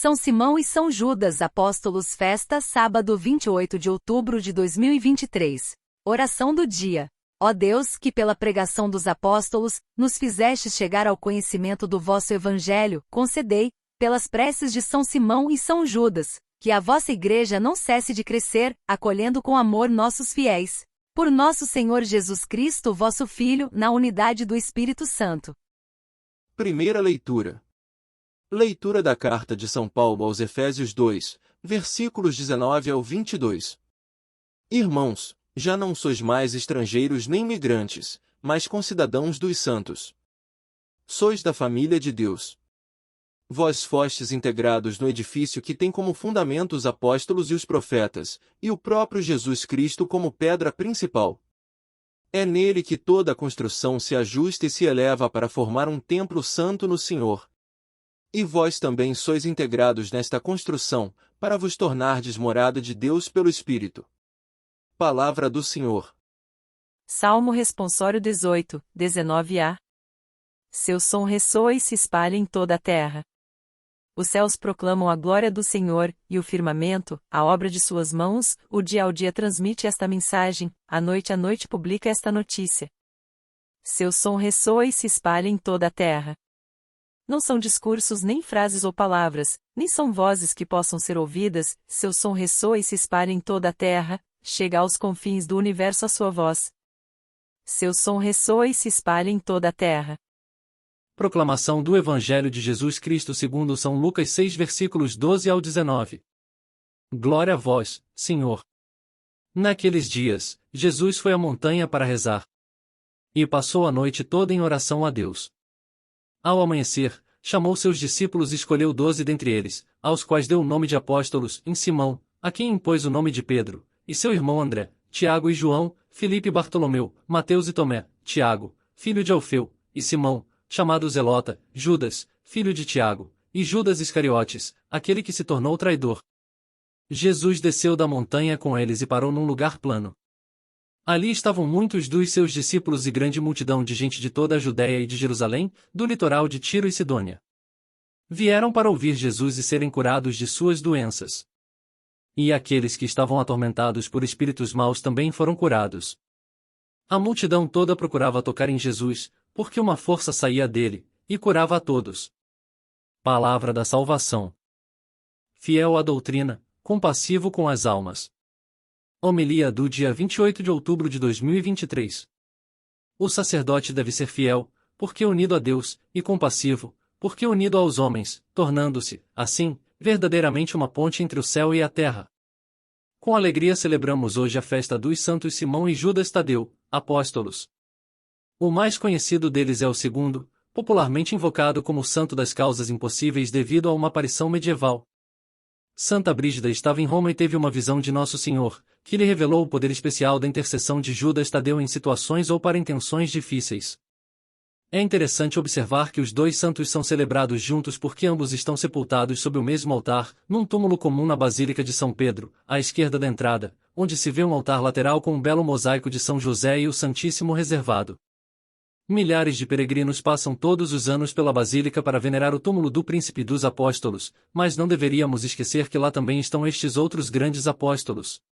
São Simão e São Judas Apóstolos. Festa, sábado 28 de outubro de 2023. Oração do dia. Ó Deus, que pela pregação dos apóstolos, nos fizestes chegar ao conhecimento do vosso Evangelho, concedei, pelas preces de São Simão e São Judas, que a vossa Igreja não cesse de crescer, acolhendo com amor nossos fiéis. Por nosso Senhor Jesus Cristo, vosso Filho, na unidade do Espírito Santo. Primeira leitura. Leitura da Carta de São Paulo aos Efésios 2, versículos 19 ao 22. Irmãos, já não sois mais estrangeiros nem migrantes, mas concidadãos dos santos. Sois da família de Deus. Vós fostes integrados no edifício que tem como fundamento os apóstolos e os profetas, e o próprio Jesus Cristo como pedra principal. É nele que toda a construção se ajusta e se eleva para formar um templo santo no Senhor. E vós também sois integrados nesta construção, para vos tornardes morada de Deus pelo Espírito. Palavra do Senhor. Salmo responsório 18, 19a. Seu som ressoa e se espalha em toda a terra. Os céus proclamam a glória do Senhor, e o firmamento, a obra de suas mãos, o dia ao dia transmite esta mensagem, a noite publica esta notícia. Seu som ressoa e se espalha em toda a terra. Não são discursos nem frases ou palavras, nem são vozes que possam ser ouvidas, seu som ressoa e se espalha em toda a terra, chega aos confins do universo a sua voz. Seu som ressoa e se espalha em toda a terra. Proclamação do Evangelho de Jesus Cristo segundo São Lucas 6 versículos 12 ao 19. Glória a vós, Senhor. Naqueles dias, Jesus foi à montanha para rezar. E passou a noite toda em oração a Deus. Ao amanhecer, chamou seus discípulos e escolheu 12 dentre eles, aos quais deu o nome de apóstolos, em Simão, a quem impôs o nome de Pedro, e seu irmão André, Tiago e João, Filipe e Bartolomeu, Mateus e Tomé, Tiago, filho de Alfeu, e Simão, chamado Zelota, Judas, filho de Tiago, e Judas Iscariotes, aquele que se tornou traidor. Jesus desceu da montanha com eles e parou num lugar plano. Ali estavam muitos dos seus discípulos e grande multidão de gente de toda a Judéia e de Jerusalém, do litoral de Tiro e Sidônia. Vieram para ouvir Jesus e serem curados de suas doenças. E aqueles que estavam atormentados por espíritos maus também foram curados. A multidão toda procurava tocar em Jesus, porque uma força saía dele, e curava a todos. Palavra da salvação. Fiel à doutrina, compassivo com as almas. Homilia do dia 28 de outubro de 2023. O sacerdote deve ser fiel, porque unido a Deus, e compassivo, porque unido aos homens, tornando-se, assim, verdadeiramente uma ponte entre o céu e a terra. Com alegria celebramos hoje a festa dos santos Simão e Judas Tadeu, apóstolos. O mais conhecido deles é o segundo, popularmente invocado como o santo das causas impossíveis devido a uma aparição medieval. Santa Brígida estava em Roma e teve uma visão de Nosso Senhor, que lhe revelou o poder especial da intercessão de Judas Tadeu em situações ou para intenções difíceis. É interessante observar que os dois santos são celebrados juntos porque ambos estão sepultados sob o mesmo altar, num túmulo comum na Basílica de São Pedro, à esquerda da entrada, onde se vê um altar lateral com um belo mosaico de São José e o Santíssimo reservado. Milhares de peregrinos passam todos os anos pela Basílica para venerar o túmulo do Príncipe dos Apóstolos, mas não deveríamos esquecer que lá também estão estes outros grandes apóstolos.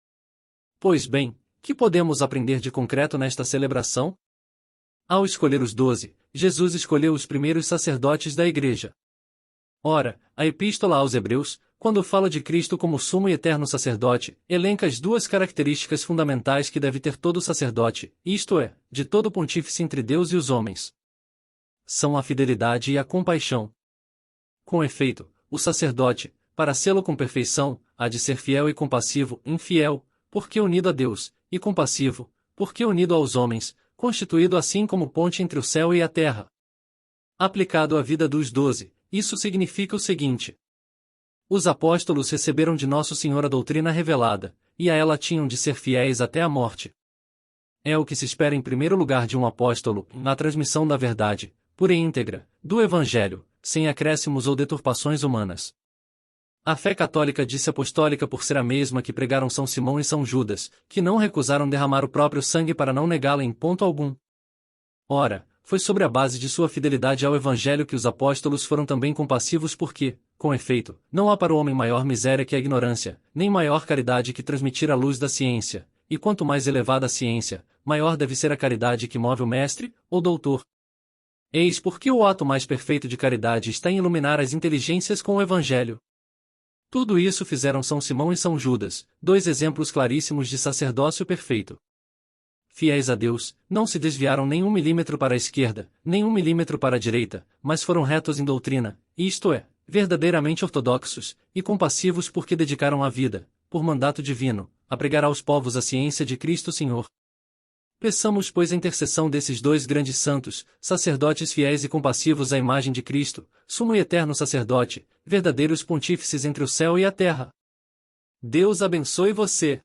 Pois bem, que podemos aprender de concreto nesta celebração? Ao escolher os 12, Jesus escolheu os primeiros sacerdotes da Igreja. Ora, a Epístola aos Hebreus, quando fala de Cristo como sumo e eterno sacerdote, elenca as duas características fundamentais que deve ter todo sacerdote, isto é, de todo pontífice entre Deus e os homens. São a fidelidade e a compaixão. Com efeito, o sacerdote, para sê-lo com perfeição, há de ser fiel e compassivo, infiel, porque unido a Deus, e compassivo, porque unido aos homens, constituído assim como ponte entre o céu e a terra. Aplicado à vida dos 12, isso significa o seguinte: os apóstolos receberam de Nosso Senhor a doutrina revelada, e a ela tinham de ser fiéis até a morte. É o que se espera em primeiro lugar de um apóstolo, na transmissão da verdade, pura e íntegra, do Evangelho, sem acréscimos ou deturpações humanas. A fé católica disse apostólica por ser a mesma que pregaram São Simão e São Judas, que não recusaram derramar o próprio sangue para não negá-la em ponto algum. Ora, foi sobre a base de sua fidelidade ao Evangelho que os apóstolos foram também compassivos porque, com efeito, não há para o homem maior miséria que a ignorância, nem maior caridade que transmitir a luz da ciência, e quanto mais elevada a ciência, maior deve ser a caridade que move o mestre, ou doutor. Eis porque o ato mais perfeito de caridade está em iluminar as inteligências com o Evangelho. Tudo isso fizeram São Simão e São Judas, dois exemplos claríssimos de sacerdócio perfeito. Fiéis a Deus, não se desviaram nem 1 milímetro para a esquerda, nem 1 milímetro para a direita, mas foram retos em doutrina, isto é, verdadeiramente ortodoxos, e compassivos porque dedicaram a vida, por mandato divino, a pregar aos povos a ciência de Cristo Senhor. Peçamos, pois, a intercessão desses dois grandes santos, sacerdotes fiéis e compassivos à imagem de Cristo, sumo e eterno sacerdote, verdadeiros pontífices entre o céu e a terra. Deus abençoe você.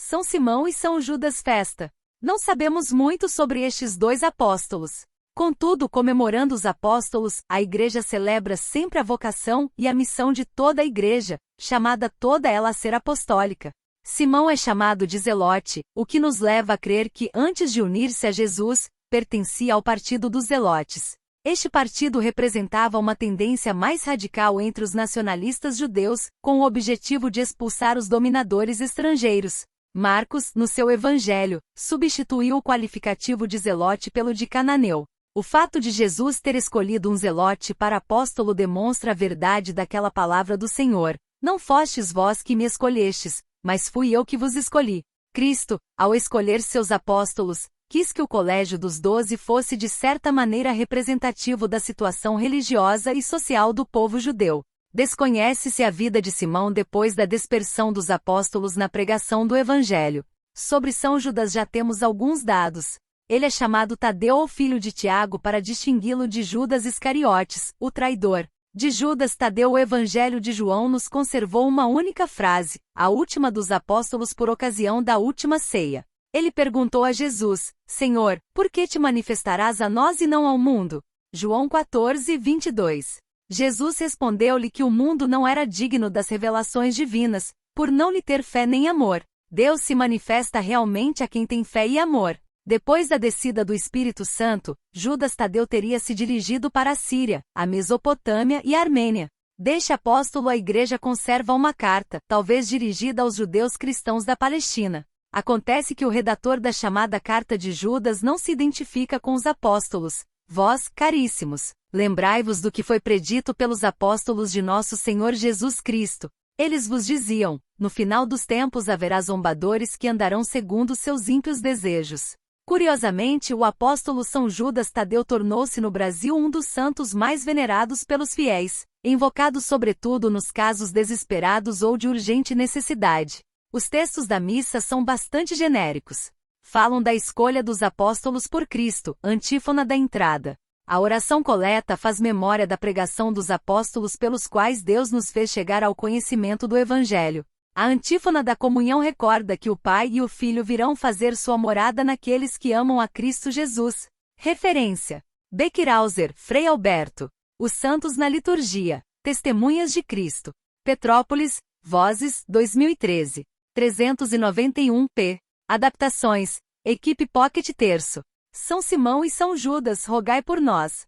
São Simão e São Judas festa. Não sabemos muito sobre estes dois apóstolos. Contudo, comemorando os apóstolos, a Igreja celebra sempre a vocação e a missão de toda a Igreja, chamada toda ela a ser apostólica. Simão é chamado de Zelote, o que nos leva a crer que, antes de unir-se a Jesus, pertencia ao partido dos Zelotes. Este partido representava uma tendência mais radical entre os nacionalistas judeus, com o objetivo de expulsar os dominadores estrangeiros. Marcos, no seu Evangelho, substituiu o qualificativo de Zelote pelo de Cananeu. O fato de Jesus ter escolhido um Zelote para apóstolo demonstra a verdade daquela palavra do Senhor: não fostes vós que me escolhestes, mas fui eu que vos escolhi. Cristo, ao escolher seus apóstolos, quis que o colégio dos 12 fosse de certa maneira representativo da situação religiosa e social do povo judeu. Desconhece-se a vida de Simão depois da dispersão dos apóstolos na pregação do Evangelho. Sobre São Judas já temos alguns dados. Ele é chamado Tadeu ou filho de Tiago para distingui-lo de Judas Iscariotes, o traidor. De Judas Tadeu, o Evangelho de João nos conservou uma única frase, a última dos apóstolos por ocasião da última ceia. Ele perguntou a Jesus: Senhor, por que te manifestarás a nós e não ao mundo? João 14, 22. Jesus respondeu-lhe que o mundo não era digno das revelações divinas, por não lhe ter fé nem amor. Deus se manifesta realmente a quem tem fé e amor. Depois da descida do Espírito Santo, Judas Tadeu teria se dirigido para a Síria, a Mesopotâmia e a Armênia. Deste apóstolo a Igreja conserva uma carta, talvez dirigida aos judeus cristãos da Palestina. Acontece que o redator da chamada Carta de Judas não se identifica com os apóstolos. Vós, caríssimos, lembrai-vos do que foi predito pelos apóstolos de nosso Senhor Jesus Cristo. Eles vos diziam: no final dos tempos haverá zombadores que andarão segundo seus ímpios desejos. Curiosamente, o apóstolo São Judas Tadeu tornou-se no Brasil um dos santos mais venerados pelos fiéis, invocado sobretudo nos casos desesperados ou de urgente necessidade. Os textos da missa são bastante genéricos. Falam da escolha dos apóstolos por Cristo, antífona da entrada. A oração coleta faz memória da pregação dos apóstolos pelos quais Deus nos fez chegar ao conhecimento do Evangelho. A antífona da comunhão recorda que o Pai e o Filho virão fazer sua morada naqueles que amam a Cristo Jesus. Referência: Becquerhauser, Frei Alberto. Os Santos na Liturgia. Testemunhas de Cristo. Petrópolis, Vozes, 2013. 391 p. Adaptações: Equipe Pocket Terço. São Simão e São Judas, rogai por nós.